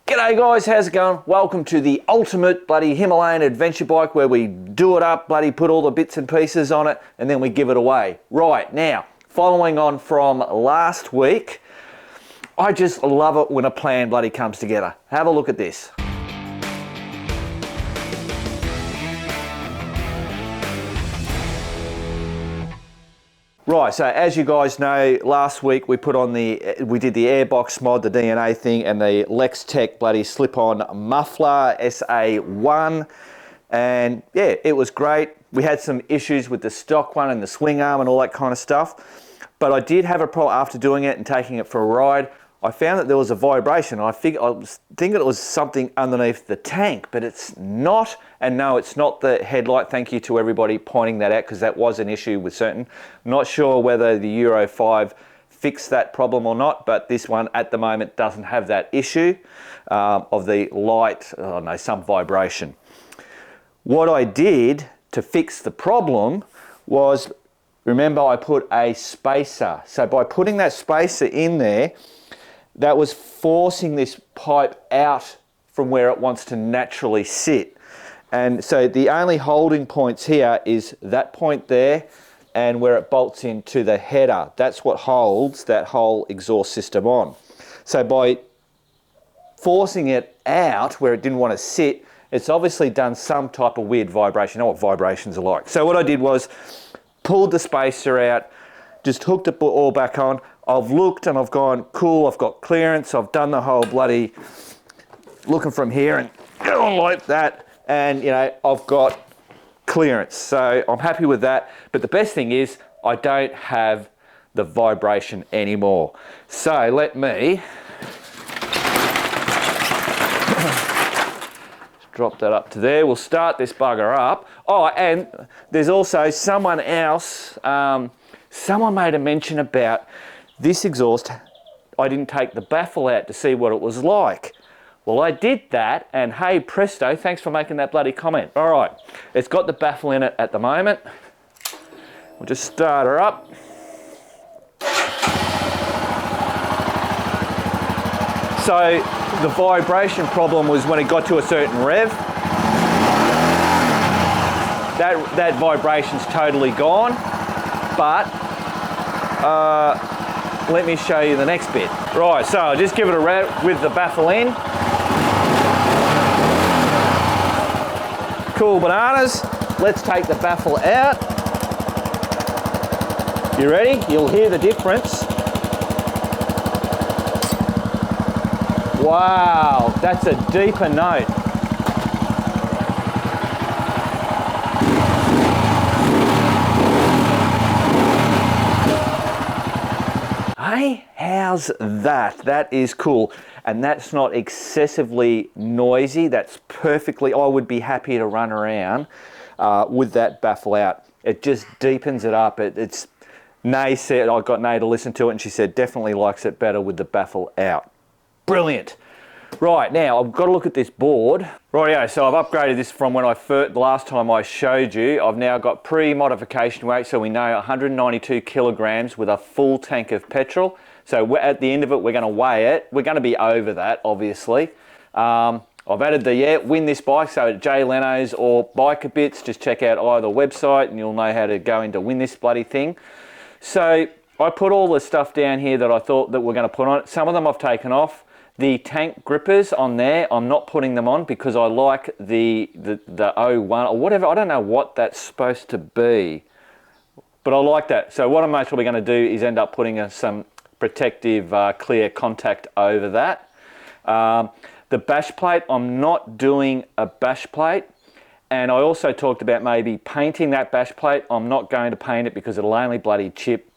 G'day guys, how's it going? Welcome to the ultimate bloody Himalayan adventure bike where we do it up, bloody put all the bits and pieces on it and then we give it away. Right, now, following on from last week, I just love it when a plan bloody comes together. Have a look at this. Right, so as you guys know, last week we did the airbox mod, the DNA thing, and the Lex-Tech bloody slip-on muffler, SA1, and yeah, it was great. We had some issues with the stock one and the swing arm and all that kind of stuff, but I did have a problem after doing it and taking it for a ride. I found that there was a vibration. I was thinking it was something underneath the tank, but it's not. And no, it's not the headlight. Thank you to everybody pointing that out, because that was an issue with certain. Not sure whether the Euro 5 fixed that problem or not, but this one at the moment doesn't have that issue of the light, some vibration. What I did to fix the problem was, remember I put a spacer. So by putting that spacer in there, that was forcing this pipe out from where it wants to naturally sit. And so the only holding points here is that point there and where it bolts into the header. That's what holds that whole exhaust system on. So by forcing it out where it didn't want to sit, it's obviously done some type of weird vibration. You know what vibrations are like. So what I did was pulled the spacer out, just hooked it all back on. I've looked and I've gone, cool, I've got clearance. I've done the whole bloody looking from here and going like that. And you know, I've got clearance. So I'm happy with that. But the best thing is I don't have the vibration anymore. So let me drop that up to there. We'll start this bugger up. Oh, and there's also someone else, someone made a mention about this exhaust. I didn't take the baffle out to see what it was like. Well, I did that, and hey presto, thanks for making that bloody comment. All right, it's got the baffle in it at the moment. We'll just start her up. So the vibration problem was when it got to a certain rev. That vibration's totally gone, but let me show you the next bit. Right, so I'll just give it a rev with the baffle in. Cool bananas. Let's take the baffle out. You ready? You'll hear the difference. Wow, that's a deeper note. Hey, how's that? That is cool. And that's not excessively noisy. That's perfectly, I would be happy to run around with that baffle out. It just deepens it up. It's Nay said, I got Nay to listen to it and she said definitely likes it better with the baffle out. Brilliant. Right, now I've got to look at this board. Rightio, so I've upgraded this from when the last time I showed you. I've now got pre-modification weight, so we know 192 kilograms with a full tank of petrol. So at the end of it, we're going to weigh it. We're going to be over that, obviously. I've added the win this bike, so at Jay Leno's or Biker Bits, just check out either website and you'll know how to go into win this bloody thing. So I put all the stuff down here that I thought that we're going to put on it. Some of them I've taken off. The tank grippers on there, I'm not putting them on because I like the 01 or whatever. I don't know what that's supposed to be, but I like that. So what I'm most probably going to do is end up putting some protective clear contact over that. The bash plate, I'm not doing a bash plate. And I also talked about maybe painting that bash plate. I'm not going to paint it because it'll only bloody chip.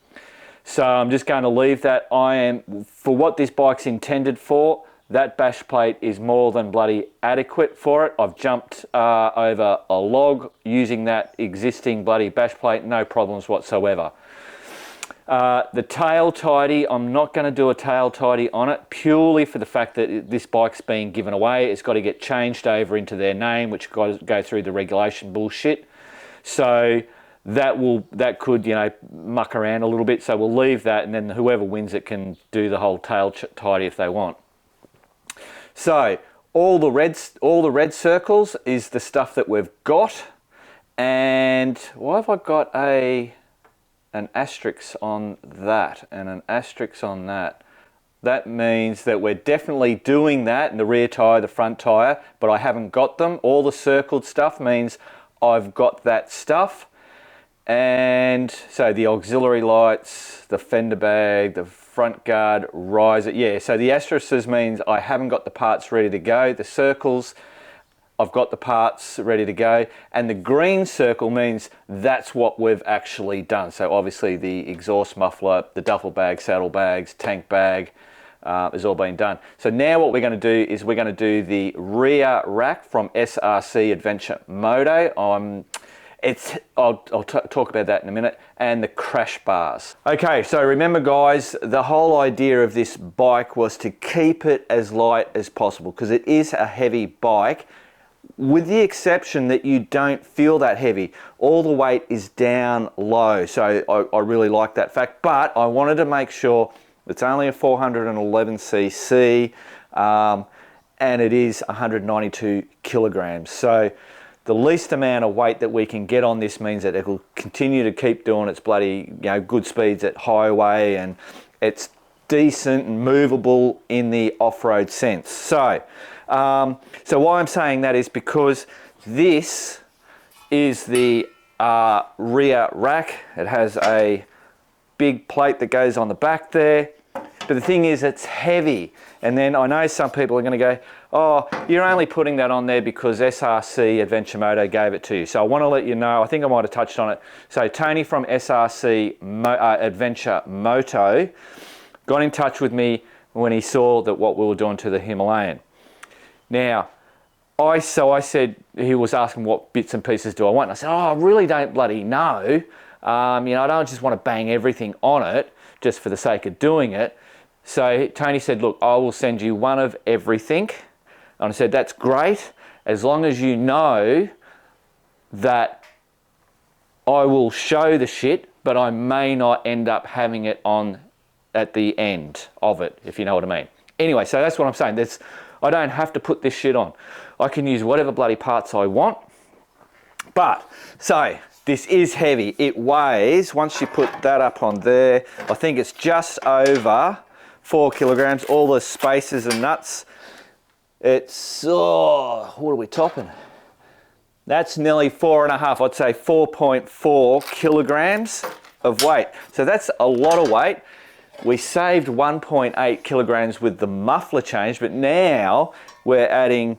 So I'm just going to leave that. For what this bike's intended for, that bash plate is more than bloody adequate for it. I've jumped over a log using that existing bloody bash plate, no problems whatsoever. The tail tidy, I'm not going to do a tail tidy on it purely for the fact that this bike's being given away. It's got to get changed over into their name, which got to go through the regulation bullshit. So that could, you know, muck around a little bit. So we'll leave that, and then whoever wins it can do the whole tail tidy if they want. So all the red circles is the stuff that we've got. And why have I got an asterisk on that and an asterisk on that? That means that we're definitely doing that in the rear tyre, the front tyre, but I haven't got them. All the circled stuff means I've got that stuff. And so the auxiliary lights, the fender bag, the front guard riser, yeah, so the asterisks means I haven't got the parts ready to go. The circles, I've got the parts ready to go, and the green circle means that's what we've actually done. So obviously the exhaust muffler, the duffel bag, saddle bags, tank bag, has all been done. So now what we're going to do is we're going to do the rear rack from SRC Adventure Moto. I'll talk about that in a minute, and the crash bars. Okay, so remember guys, the whole idea of this bike was to keep it as light as possible because it is a heavy bike, with the exception that you don't feel that heavy. All the weight is down low, so I really like that fact, but I wanted to make sure it's only a 411cc and it is 192 kilograms. So the least amount of weight that we can get on this means that it will continue to keep doing its bloody, good speeds at highway, and it's decent and movable in the off-road sense. So, so why I'm saying that is because this is the rear rack. It has a big plate that goes on the back there, but the thing is it's heavy. And then I know some people are going to go, oh, you're only putting that on there because SRC Adventure Moto gave it to you. So I want to let you know, I think I might have touched on it. So Tony from SRC Adventure Moto got in touch with me when he saw that what we were doing to the Himalayan. Now, I said, he was asking what bits and pieces do I want. And I said, oh, I really don't bloody know. I don't just want to bang everything on it just for the sake of doing it. So Tony said, look, I will send you one of everything. And I said, that's great, as long as you know that I will show the shit, but I may not end up having it on at the end of it, if you know what I mean. Anyway, so that's what I'm saying. I don't have to put this shit on. I can use whatever bloody parts I want. But, so, this is heavy. It weighs, once you put that up on there, I think it's just over 4 kilograms. All the spacers and nuts. It's, what are we topping? That's nearly 4.5, I'd say 4.4 kilograms of weight. So that's a lot of weight. We saved 1.8 kilograms with the muffler change, but now we're adding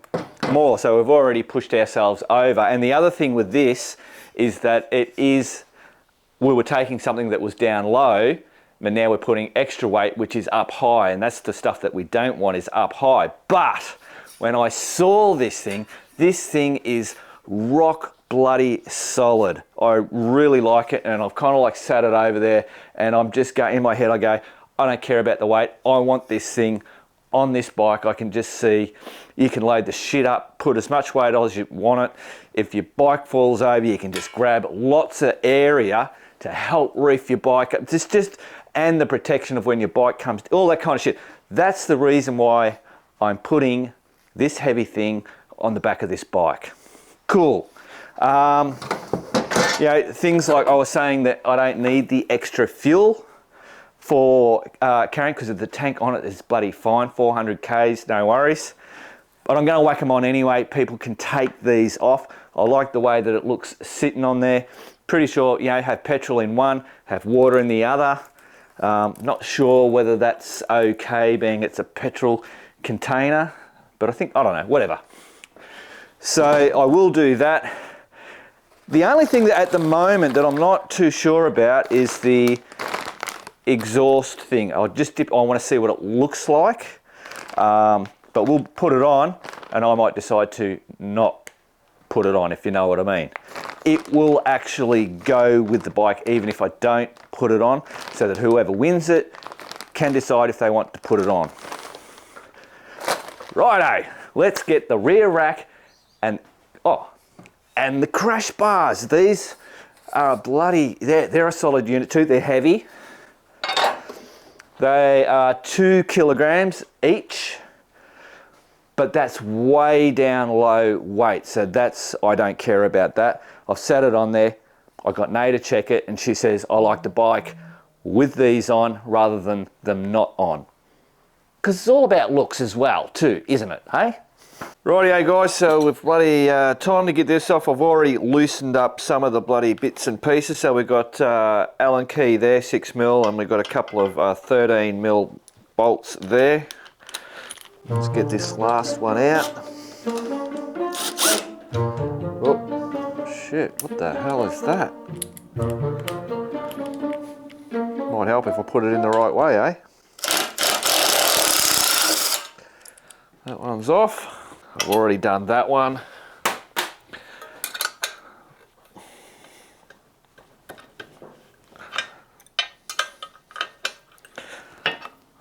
more. So we've already pushed ourselves over. And the other thing with this is that we were taking something that was down low, but now we're putting extra weight, which is up high. And that's the stuff that we don't want, is up high. But when I saw this thing is rock bloody solid. I really like it, and I've kind of like sat it over there, and I'm just going, in my head I go, I don't care about the weight, I want this thing on this bike. I can just see you can load the shit up, put as much weight on as you want it. If your bike falls over, you can just grab lots of area to help reef your bike up. And the protection of when your bike comes, all that kind of shit. That's the reason why I'm putting this heavy thing on the back of this bike. Cool. Things like I was saying that I don't need the extra fuel for carrying, because of the tank on it is bloody fine, 400 Ks, no worries. But I'm going to whack them on anyway. People can take these off. I like the way that it looks sitting on there. Pretty sure, have petrol in one, have water in the other. Not sure whether that's okay, being it's a petrol container, but I don't know, whatever. So I will do that. The only thing that at the moment that I'm not too sure about is the exhaust thing. I want to see what it looks like, but we'll put it on, and I might decide to not put it on, if you know what I mean. It will actually go with the bike even if I don't put it on, so that whoever wins it can decide if they want to put it on. Righto, let's get the rear rack and the crash bars. These are they're a solid unit too. They're heavy. They are 2 kilograms each. but that's way down low weight. So I don't care about that. I've set it on there. I got Nay to check it, and she says, I like the bike with these on rather than them not on. Because it's all about looks as well too, isn't it, hey? Rightio guys, so we've bloody time to get this off. I've already loosened up some of the bloody bits and pieces. So we've got Allen key there, 6mm, and we've got a couple of 13mm bolts there. Let's get this last one out. Oh, shit, what the hell is that? Might help if I put it in the right way, eh? That one's off. I've already done that one.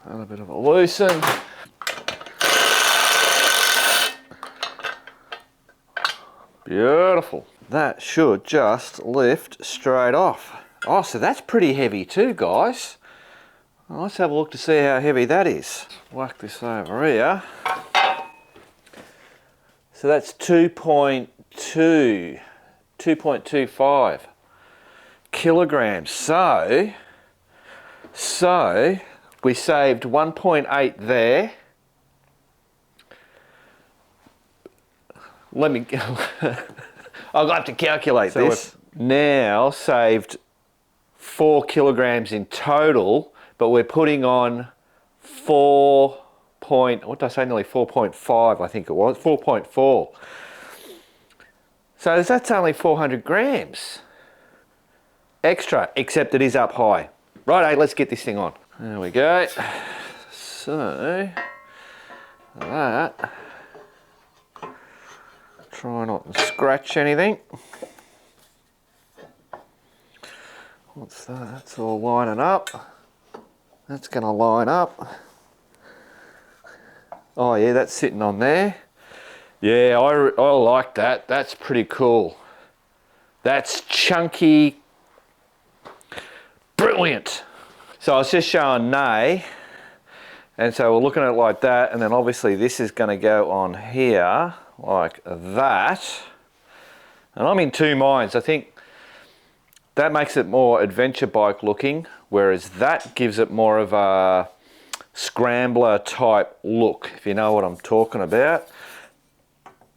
And a bit of a loosen. Beautiful. That should just lift straight off. Oh, so that's pretty heavy too, guys. Well, let's have a look to see how heavy that is. Whack this over here. So that's 2.25 kilograms. So we saved 1.8 there. Let me, I'll have to calculate this. We've now saved 4 kilograms in total, but we're putting on what did I say, nearly 4.5, I think it was, 4.4. So that's only 400 grams extra, except it is up high. Right, let's get this thing on. There we go. So, that, try not to scratch anything. What's that? That's all lining up. That's going to line up. Oh yeah, that's sitting on there. Yeah, I like that. That's pretty cool. That's chunky. Brilliant. So I was just showing Nay, and so we're looking at it like that, and then obviously this is going to go on here like that. And I'm in two minds. I think that makes it more adventure bike looking, whereas that gives it more of a scrambler type look, if you know what I'm talking about.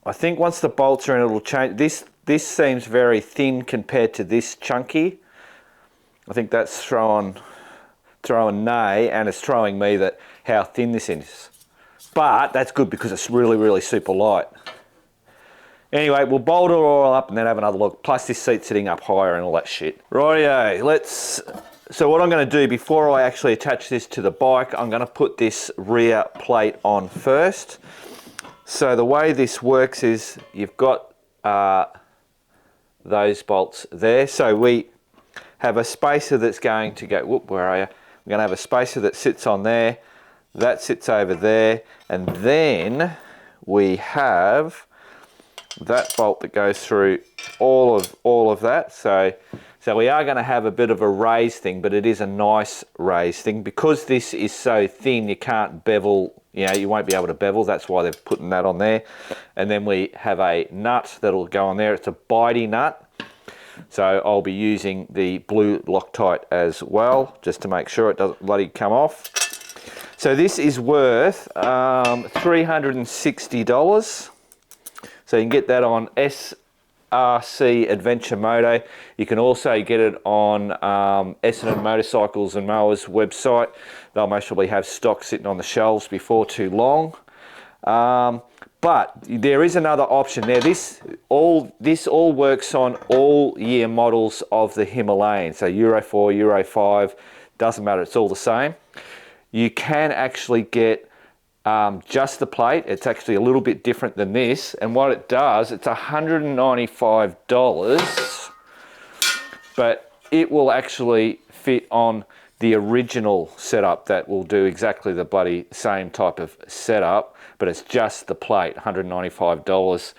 I think once the bolts are in, it'll change. This seems very thin compared to this chunky. I think that's throwing Nay, and it's throwing me that how thin this is. But that's good because it's really, really super light. Anyway, we'll bolt it all up and then have another look. Plus this seat's sitting up higher and all that shit. Rightio, so what I'm going to do before I actually attach this to the bike, I'm going to put this rear plate on first. So the way this works is you've got those bolts there. So we have a spacer that's going to go, whoop, where are you? We're going to have a spacer that sits on there, that sits over there, and then we have that bolt that goes through all of that. So we are going to have a bit of a raised thing, but it is a nice raised thing. Because this is so thin, you can't bevel, you won't be able to bevel. That's why they've put that on there. And then we have a nut that'll go on there. It's a bitey nut. So I'll be using the blue Loctite as well, just to make sure it doesn't bloody come off. So this is worth $360. So you can get that on SRC Adventure Moto. You can also get it on Essendon Motorcycles and Mowers website. They'll most probably have stock sitting on the shelves before too long. But there is another option. Now this all works on all year models of the Himalayan. So Euro 4, Euro 5, doesn't matter, it's all the same. You can actually get just the plate. It's actually a little bit different than this. And what it does, it's $195, but it will actually fit on the original setup that will do exactly the bloody same type of setup, but it's just the plate, $195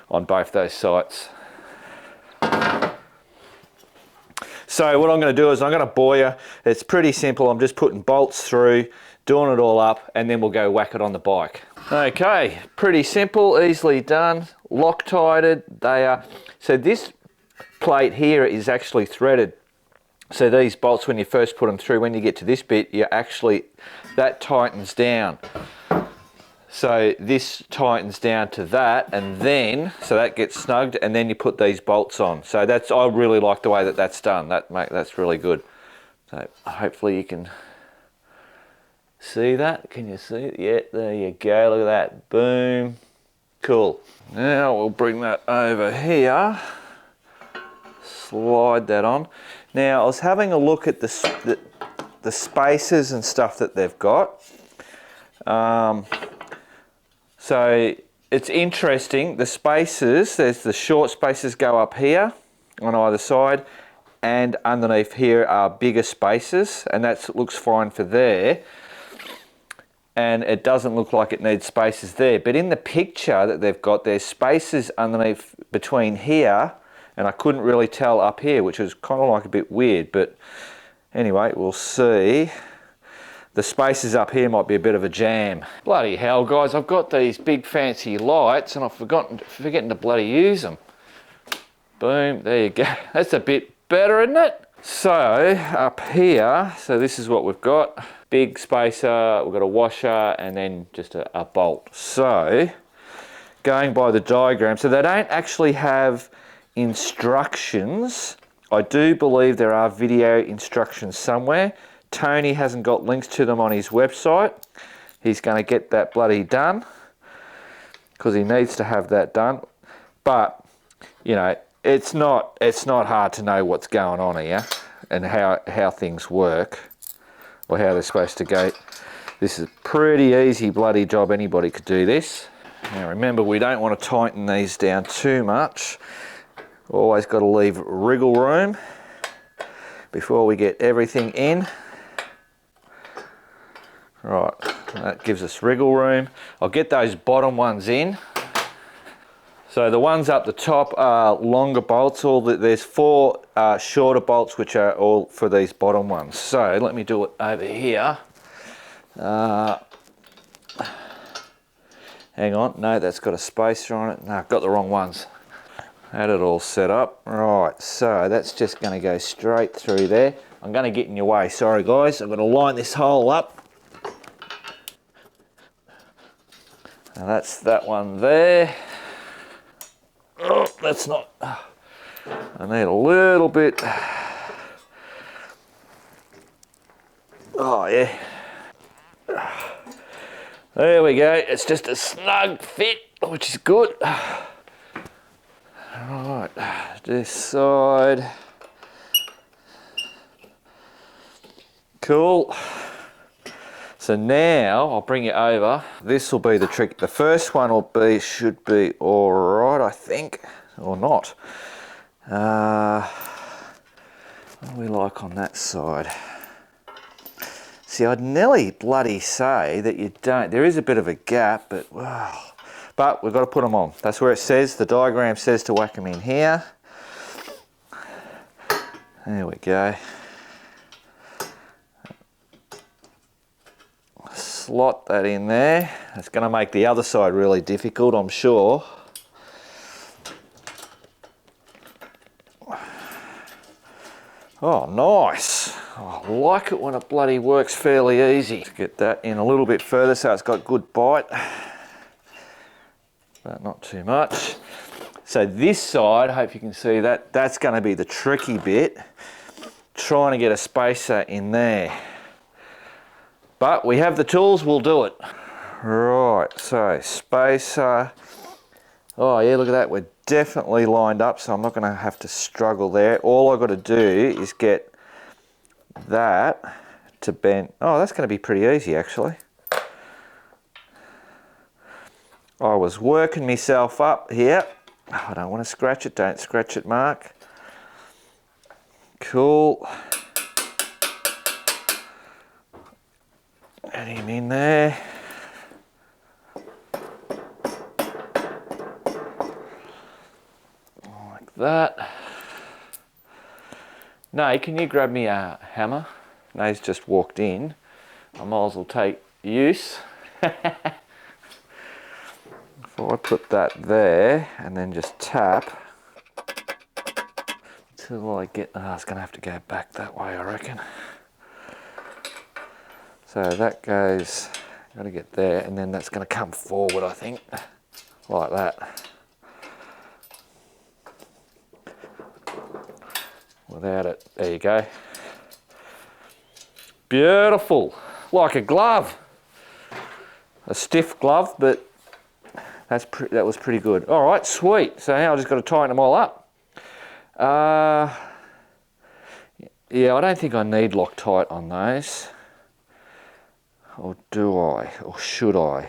on both those sites. So what I'm going to do is I'm going to bore you. It's pretty simple. I'm just putting bolts through, doing it all up, and then we'll go whack it on the bike. Okay, pretty simple, easily done, Loctited. They are, so this plate here is actually threaded. So these bolts, when you first put them through, when you get to this bit, you actually, that tightens down. So this tightens down to that, and then, so that gets snugged, and then you put these bolts on. So that's, I really like the way that that's done. That's really good. So hopefully you can see that. Can you see it? Yeah, there you go. Look at that. Boom. Cool. Now we'll bring that over here. Slide that on. Now I was having a look at the spacers and stuff that they've got. So it's interesting. The spacers, there's the short spacers go up here on either side, and underneath here are bigger spacers, and that looks fine for there. And it doesn't look like it needs spacers there. But in the picture that they've got, there's spacers underneath between here, and I couldn't really tell up here, which was kind of like a bit weird. But anyway, we'll see. The spacers up here might be a bit of a jam. Bloody hell, guys, I've got these big fancy lights and I've forgetting to bloody use them. Boom, there you go. That's a bit better, isn't it? So up here, so this is what we've got. Big spacer, we've got a washer, and then just a bolt. So going by the diagram, so they don't actually have instructions. I do believe there are video instructions somewhere. Tony hasn't got links to them on his website. He's going to get that bloody done because he needs to have that done. But, you know, it's not hard to know what's going on here and how things work or how they're supposed to go. This is a pretty easy bloody job. Anybody could do this. Now remember, we don't want to tighten these down too much. Always got to leave wriggle room before we get everything in. Right, that gives us wriggle room. I'll get those bottom ones in. So the ones up the top are longer bolts. There's 4 shorter bolts which are all for these bottom ones. So let me do it over here. Hang on, no, that's got a spacer on it. No, I've got the wrong ones. Had it all set up. Right, so that's just going to go straight through there. I'm going to get in your way, sorry guys. I'm going to line this hole up. Now that's that one there. Oh, that's not. I need a little bit. Oh yeah. There we go. It's just a snug fit, which is good. Right, this side. Cool. So now I'll bring it over. This will be the trick. The first one should be all right, I think, or not. What do we like on that side? See, I'd nearly bloody say that you don't. There is a bit of a gap, but wow. But we've got to put them on. That's where it says. The diagram says to whack them in here. There we go. Slot that in there. It's going to make the other side really difficult, I'm sure. Oh, nice. Oh, I like it when it bloody works fairly easy. Let's get that in a little bit further so it's got good bite, but not too much. So this side, I hope you can see that, that's going to be the tricky bit, trying to get a spacer in there. But we have the tools, we'll do it. Right, so spacer. Oh yeah, look at that, we're definitely lined up, so I'm not gonna have to struggle there. All I've got to do is get that to bend. Oh, that's gonna be pretty easy actually. I was working myself up here. Oh, I don't want to scratch it, don't scratch it, Mark. Cool. Add him in there. Like that. No, can you grab me a hammer? No, he's just walked in. I might as well take use. So I put that there and then just tap till I get, oh, it's gonna have to go back that way, I reckon. So that goes, gotta get there, and then that's gonna come forward, I think, like that. Without it, there you go. Beautiful, like a glove. A stiff glove, but that was pretty good. All right, sweet. So now I just got to tighten them all up. Yeah, I don't think I need Loctite on those. Or do I? Or should I?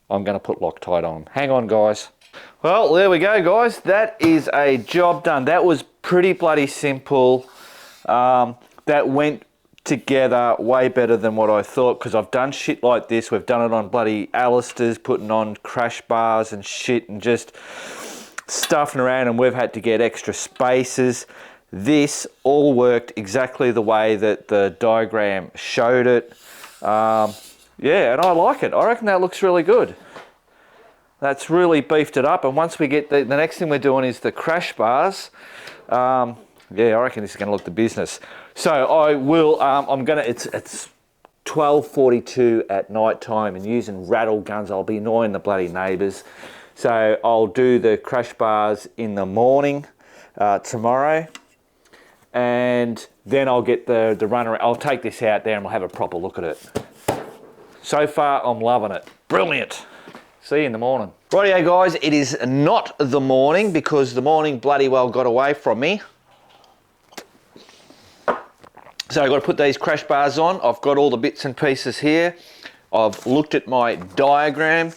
I'm going to put Loctite on. Hang on, guys. Well, there we go, guys. That is a job done. That was pretty bloody simple. That went together way better than what I thought, because I've done shit like this. We've done it on bloody Alisters, putting on crash bars and shit and just stuffing around, and we've had to get extra spacers. This all worked exactly the way that the diagram showed it. Yeah, and I like it. I reckon that looks really good. That's really beefed it up, and once we get the next thing we're doing is the crash bars. Yeah, I reckon this is going to look the business. So I will, it's 12:42 at night time, and using rattle guns, I'll be annoying the bloody neighbours. So I'll do the crash bars in the morning tomorrow, and then I'll get the runner. I'll take this out there and we'll have a proper look at it. So far, I'm loving it. Brilliant. See you in the morning. Rightio, guys, it is not the morning because the morning bloody well got away from me. So I've got to put these crash bars on. I've got all the bits and pieces here. I've looked at my diagram.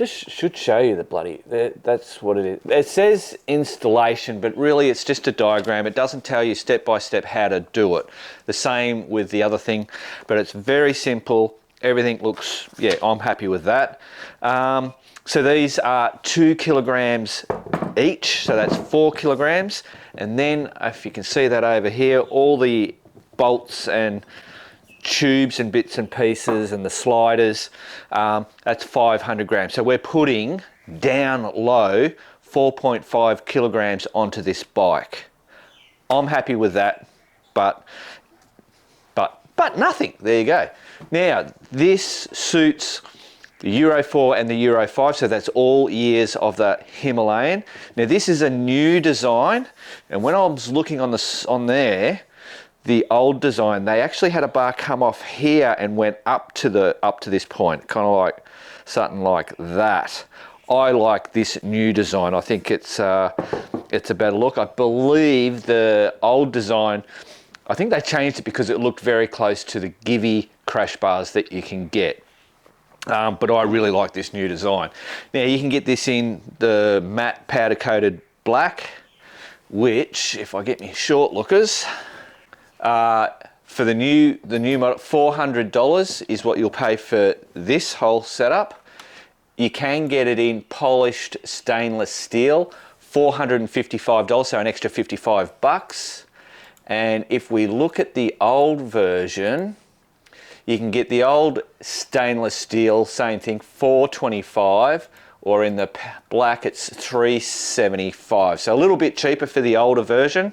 Should show you the bloody, that's what it is. It says installation, but really it's just a diagram. It doesn't tell you step by step how to do it. The same with the other thing, but it's very simple. Everything looks, yeah, I'm happy with that. So these are 2 kilograms each, so that's 4 kilograms. And then if you can see that over here, all the bolts and tubes and bits and pieces and the sliders, that's 500 grams. So we're putting down low 4.5 kilograms onto this bike. I'm happy with that, but nothing. There you go. Now this suits the Euro 4 and the Euro 5, so that's all years of the Himalayan. Now this is a new design, and when I was looking on there, the old design, they actually had a bar come off here and went up to this point, kind of like something like that. I like this new design. I think it's a better look. I believe the old design, I think they changed it because it looked very close to the Givy crash bars that you can get. But I really like this new design. Now you can get this in the matte powder coated black, which, if I get me short lookers, for the new model, $400 is what you'll pay for this whole setup. You can get it in polished stainless steel, $455, so an extra 55 bucks. And if we look at the old version, you can get the old stainless steel, same thing, $425, or in the black it's $375. So a little bit cheaper for the older version.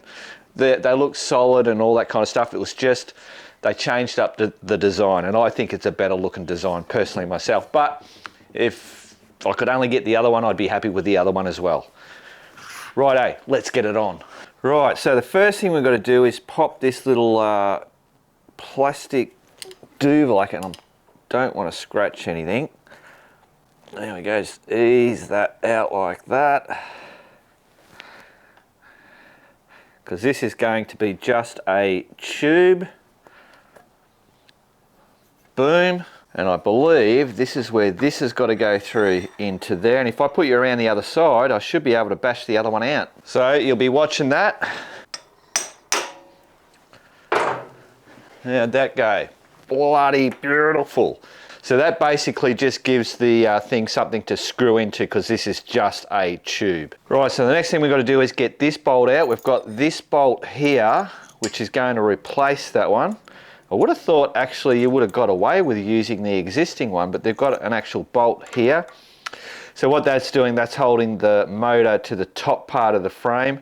They look solid and all that kind of stuff. It was just, they changed up the design, and I think it's a better looking design personally myself. But if I could only get the other one, I'd be happy with the other one as well. Righto, let's get it on. Right, so the first thing we've got to do is pop this little plastic Duvak, and I don't want to scratch anything. There we go, just ease that out like that. Because this is going to be just a tube. Boom. And I believe this is where this has got to go through into there. And if I put you around the other side, I should be able to bash the other one out. So you'll be watching that. How'd that go? Bloody beautiful. So that basically just gives the thing something to screw into, because this is just a tube. Right, so the next thing we've got to do is get this bolt out. We've got this bolt here, which is going to replace that one. I would have thought actually you would have got away with using the existing one, but they've got an actual bolt here. So what that's doing, that's holding the motor to the top part of the frame.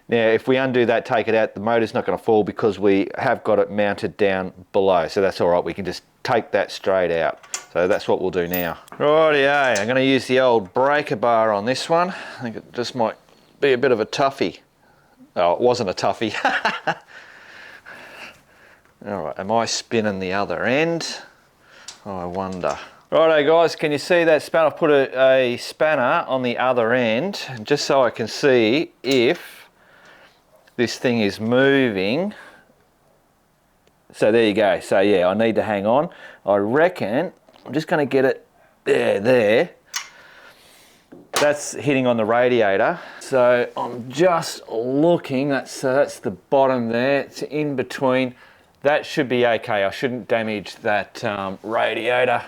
Now, if we undo that, take it out, the motor's not going to fall because we have got it mounted down below. So that's all right, we can just take that straight out. So that's what we'll do now. Rightio, I'm going to use the old breaker bar on this one. I think it just might be a bit of a toughie. Oh, it wasn't a toughie. All right, am I spinning the other end? Oh, I wonder. Righto guys, can you see that spanner? I've put a spanner on the other end, just so I can see if this thing is moving. So there you go. So yeah, I need to hang on. I reckon I'm just going to get it there. That's hitting on the radiator. So I'm just looking, that's the bottom there. It's in between. That should be okay. I shouldn't damage that radiator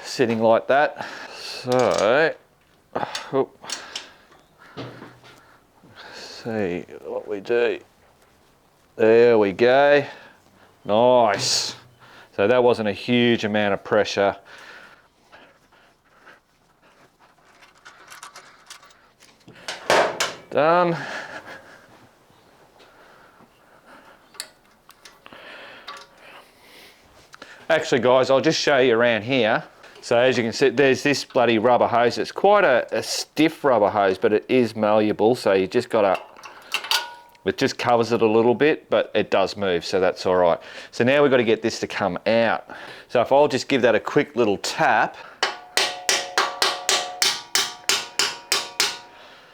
sitting like that. So, see what we do. There we go. Nice. So that wasn't a huge amount of pressure. Done. Actually guys, I'll just show you around here. So as you can see, there's this bloody rubber hose. It's quite a stiff rubber hose, but it is malleable. So you just gotta, it just covers it a little bit, but it does move, so that's all right. So now we've got to get this to come out. So if I'll just give that a quick little tap,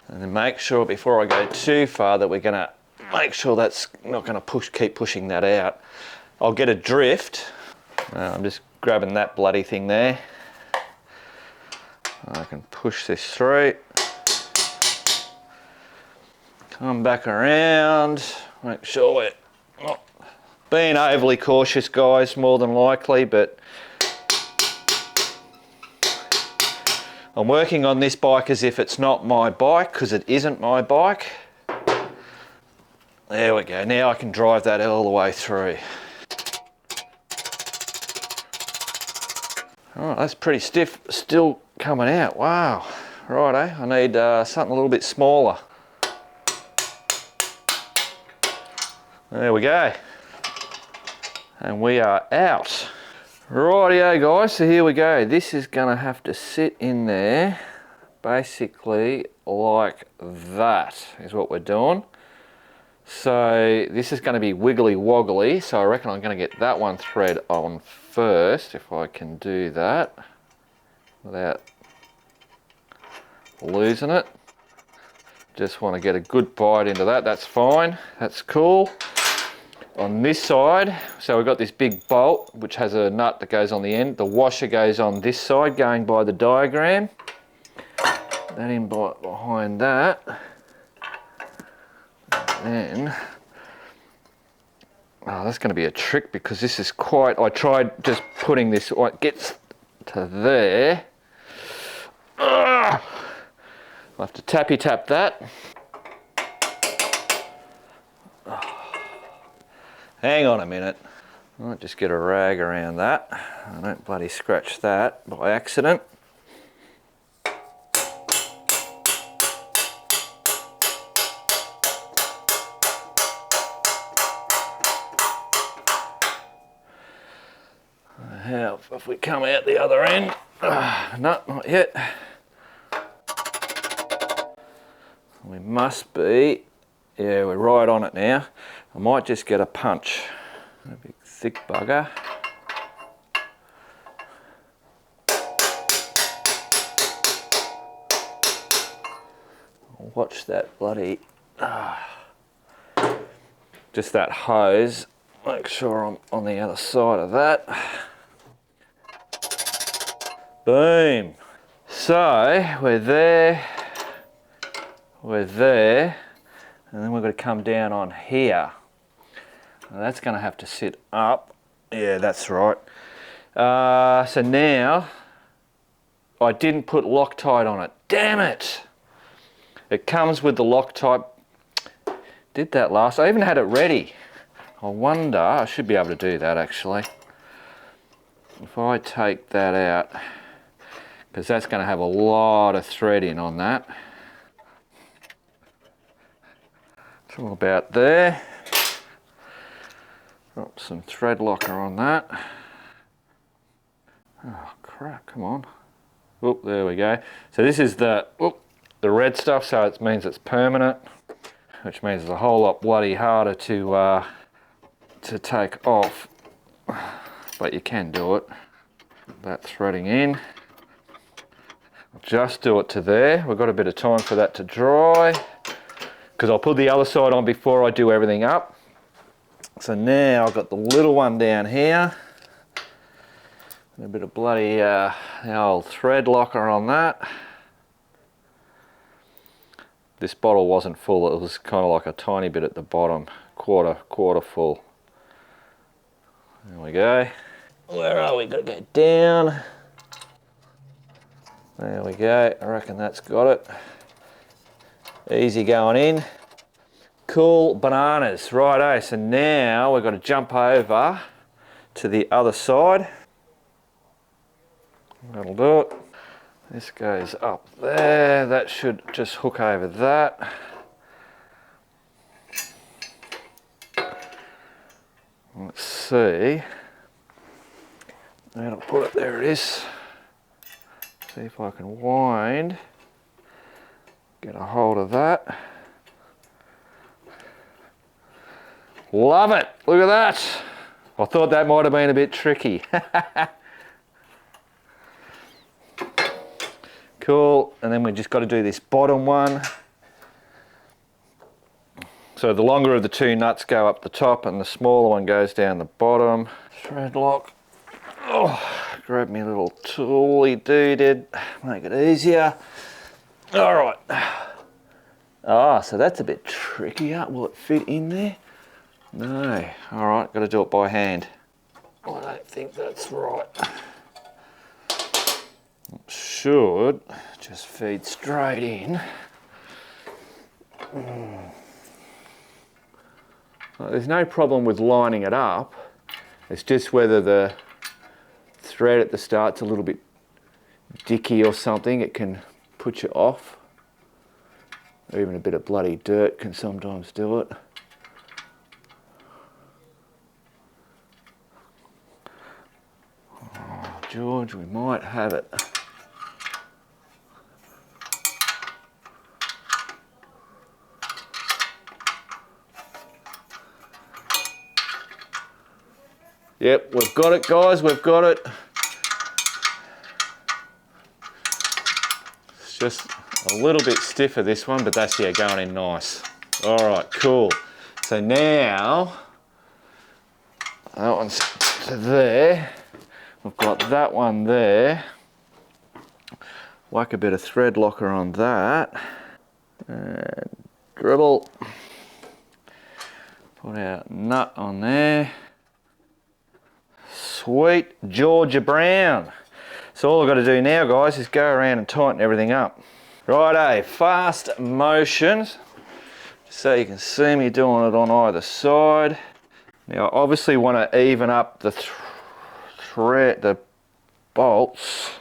and then make sure before I go too far that we're gonna make sure that's not gonna keep pushing that out. I'll get a drift. I'm just grabbing that bloody thing there. I can push this through. Come back around, make sure we're not being overly cautious guys, more than likely, but I'm working on this bike as if it's not my bike, because it isn't my bike. There we go, now I can drive that all the way through. Alright, that's pretty stiff, still coming out, wow. Righto, I need something a little bit smaller. There we go. And we are out. Rightio guys, so here we go. This is gonna have to sit in there, basically like that is what we're doing. So this is gonna be wiggly woggly, so I reckon I'm gonna get that one thread on first, if I can do that without losing it. Just want to get a good bite into that, that's fine, that's cool. On this side, so we've got this big bolt which has a nut that goes on the end. The washer goes on this side, going by the diagram. That in behind that. And then, oh, that's going to be a trick because this is quite, I tried just putting this, it gets to there. I'll have to tappy tap that. Hang on a minute. I might just get a rag around that. I don't bloody scratch that by accident. How if we come out the other end? No, not yet. We must be, yeah, we're right on it now. I might just get a punch. A big thick bugger. Watch that bloody, just that hose. Make sure I'm on the other side of that. Boom. So we're there, and then we've got to come down on here. Now that's going to have to sit up. Yeah, that's right. So now I didn't put Loctite on it. Damn it! It comes with the Loctite. Did that last. I even had it ready. I wonder, I should be able to do that actually. If I take that out, because that's going to have a lot of thread in on that. It's all about there. Drop some thread locker on that. Oh crap, come on. Oop, there we go. So this is the red stuff, so it means it's permanent, which means it's a whole lot bloody harder to take off, but you can do it. That threading in. Just do it to there. We've got a bit of time for that to dry, because I'll put the other side on before I do everything up. So now I've got the little one down here. A bit of bloody the old thread locker on that. This bottle wasn't full, it was kind of like a tiny bit at the bottom, quarter full. There we go. Where are we? Got to go down. There we go. I reckon that's got it. Easy going in. Cool bananas. Righto, so now we've got to jump over to the other side. That'll do it. This goes up there. That should just hook over that. Let's see. That'll put it, there it is. See if I can wind. Get a hold of that. Love it. Look at that. I thought that might have been a bit tricky. Cool, and then we just got to do this bottom one. So the longer of the two nuts go up the top and the smaller one goes down the bottom. Thread lock. Oh, grab me little tooly doodad, make it easier. All right. Ah, so that's a bit trickier. Will it fit in there? No. All right, got to do it by hand. I don't think that's right. Should just feed straight in. There's no problem with lining it up. It's just whether the thread at the start's a little bit dicky or something. It can put you off. Or even a bit of bloody dirt can sometimes do it. Oh, George, we might have it. Yep, we've got it, guys, we've got it. It's just a little bit stiffer, this one, but that's, yeah, going in nice. All right, cool. So now, that one's to there. We've got that one there. Whack a bit of thread locker on that. And dribble. Put our nut on there. Sweet Georgia Brown. So all I've got to do now, guys, is go around and tighten everything up. Righto, fast motions. So you can see me doing it on either side. Now I obviously want to even up the thread, the bolts.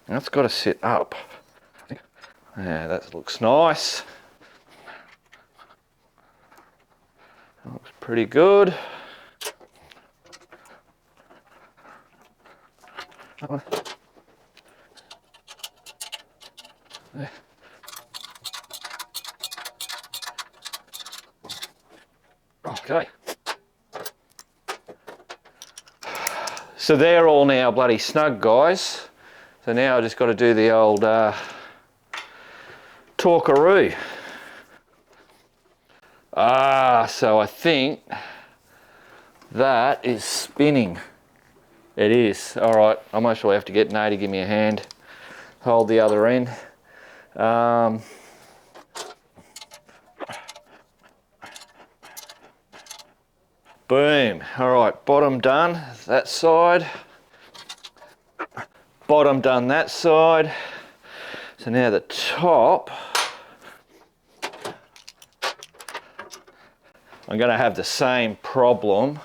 That's got to sit up. Yeah, that looks nice. That looks pretty good. There. Okay. So they're all now bloody snug, guys. So now I just got to do the old torkaroo. So I think that is spinning. It is. All right, I most probably have to get Nay to give me a hand. Hold the other end. Boom. All right, bottom done, that side. Bottom done that side. So now the top, I'm going to have the same problem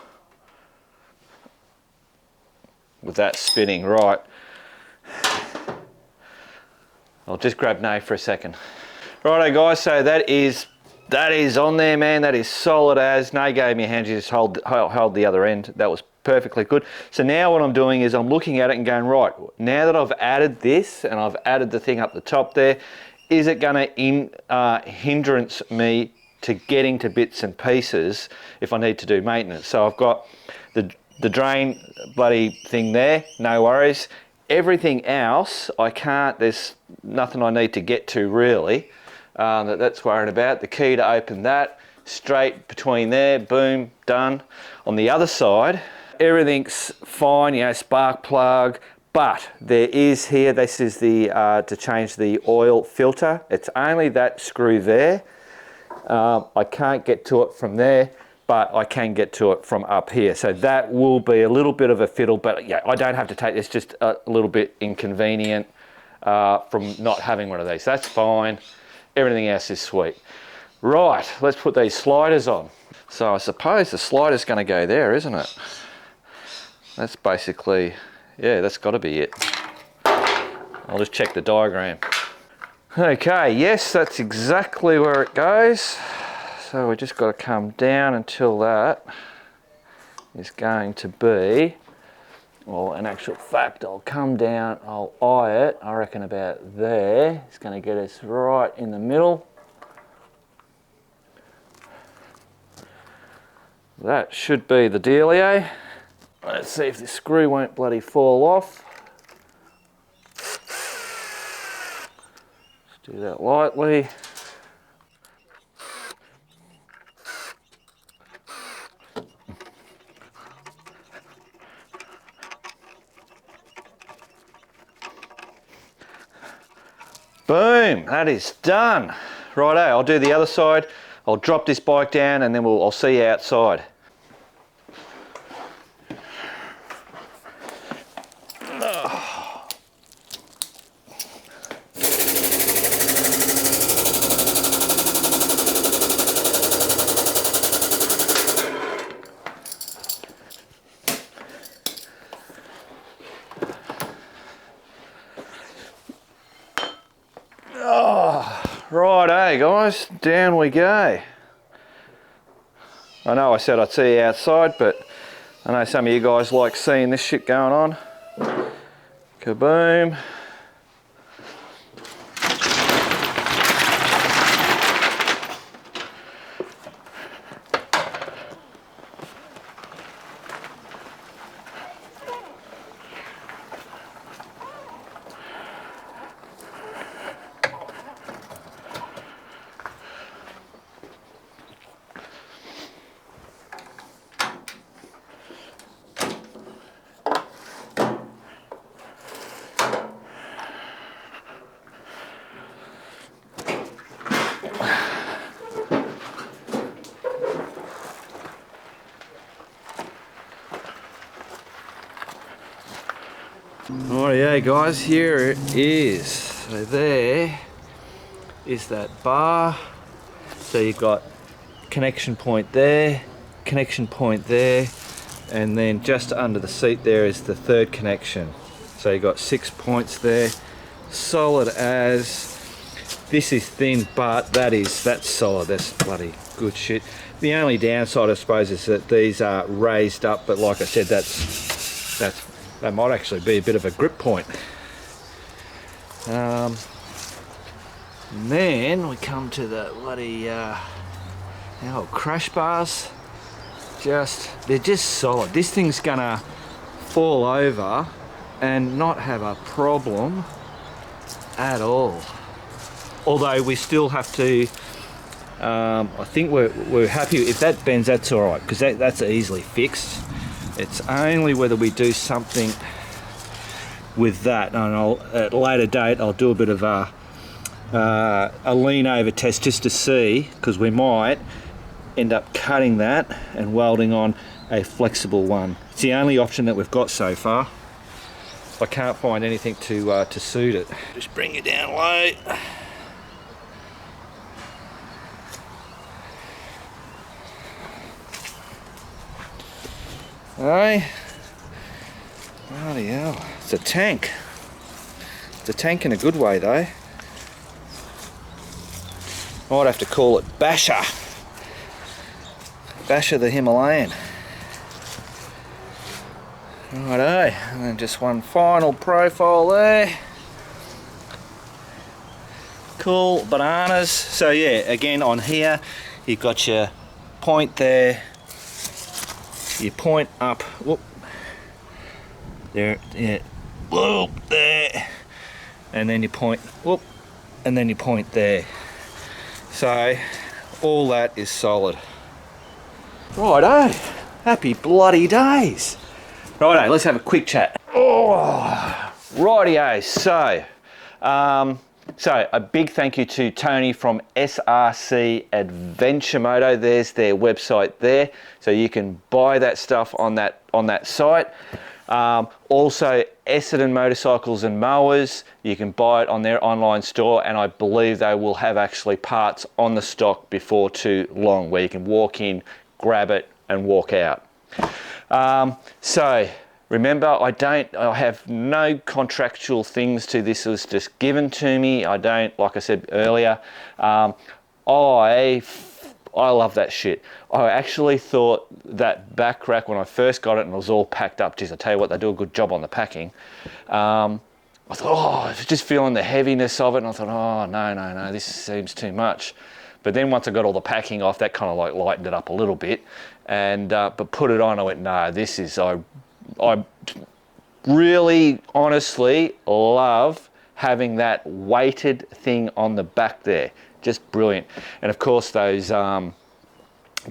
with that spinning. Right. I'll just grab Nay for a second. Righto guys, so that is on there, man. That is solid as. Nay gave me a hand to just hold the other end. That was perfectly good. So now what I'm doing is I'm looking at it and going, right, now that I've added this and I've added the thing up the top there, is it going to hindrance me to getting to bits and pieces if I need to do maintenance? So I've got the drain bloody thing there, no worries. Everything else I can't, there's nothing I need to get to really that's worried about. The key to open that, straight between there, boom, done. On the other side, everything's fine, you know, spark plug, but there is here, this is the to change the oil filter. It's only that screw there. I can't get to it from there, but I can get to it from up here. So that will be a little bit of a fiddle, but yeah, I don't have to take this, just a little bit inconvenient from not having one of these. That's fine. Everything else is sweet. Right, let's put these sliders on. So I suppose the slider's going to go there, isn't it? That's basically, yeah, that's got to be it. I'll just check the diagram. Okay, yes, that's exactly where it goes. So we just got to come down until that is going to be, well, in actual fact, I'll come down, I'll eye it, I reckon about there. It's going to get us right in the middle. That should be the dealio. Let's see if the screw won't bloody fall off. Let's do that lightly. Boom, that is done. Righto, I'll do the other side. I'll drop this bike down and then I'll see you outside. Righto guys, down we go. I know I said I'd see you outside, but I know some of you guys like seeing this shit going on. Kaboom. Alright, guys, here it is. So there is that bar. So you've got connection point there, and then just under the seat there is the third connection. So you've got 6 points there, solid as. This is thin, but that's solid. That's bloody good shit. The only downside, I suppose, is that these are raised up, but like I said, that might actually be a bit of a grip point. And then we come to the bloody crash bars. They're just solid. This thing's gonna fall over and not have a problem at all. Although we still have to, I think we're happy if that bends. That's all right, because that's easily fixed. It's only whether we do something with that, and at a later date I'll do a bit of a lean over test just to see, because we might end up cutting that and welding on a flexible one. It's the only option that we've got so far. I can't find anything to suit it. Just bring it down low. Hey, bloody hell, it's a tank. It's a tank in a good way though. I might have to call it Basher. Basher the Himalayan. Righto, and then just one final profile there. Cool, bananas. So yeah, again on here, you've got your point there, you point up, whoop, there, yeah, whoop, there, and then you point, whoop, and then you point there. So all that is solid. Righto, happy bloody days. Righto, let's have a quick chat. Oh, rightio, so a big thank you to Tony from SRC Adventure Moto. There's their website there, so you can buy that stuff on that site. Also, Essendon Motorcycles and Mowers, you can buy it on their online store, and I believe they will have actually parts on the stock before too long, where you can walk in, grab it, and walk out. So remember, I have no contractual things to this. It was just given to me. I don't, like I said earlier, I love that shit. I actually thought that back rack when I first got it and it was all packed up, geez, I tell you what, they do a good job on the packing. I thought, oh, I was just feeling the heaviness of it, and I thought, oh, no, this seems too much. But then once I got all the packing off, that kind of like lightened it up a little bit. And but put it on, I went, no, this is, I really honestly love having that weighted thing on the back there. Just brilliant. And of course those the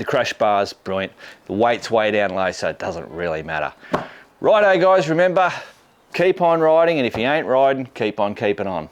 crash bars, brilliant. The weight's way down low, so it doesn't really matter. Righto guys, remember, keep on riding, and if you ain't riding, keep on keeping on.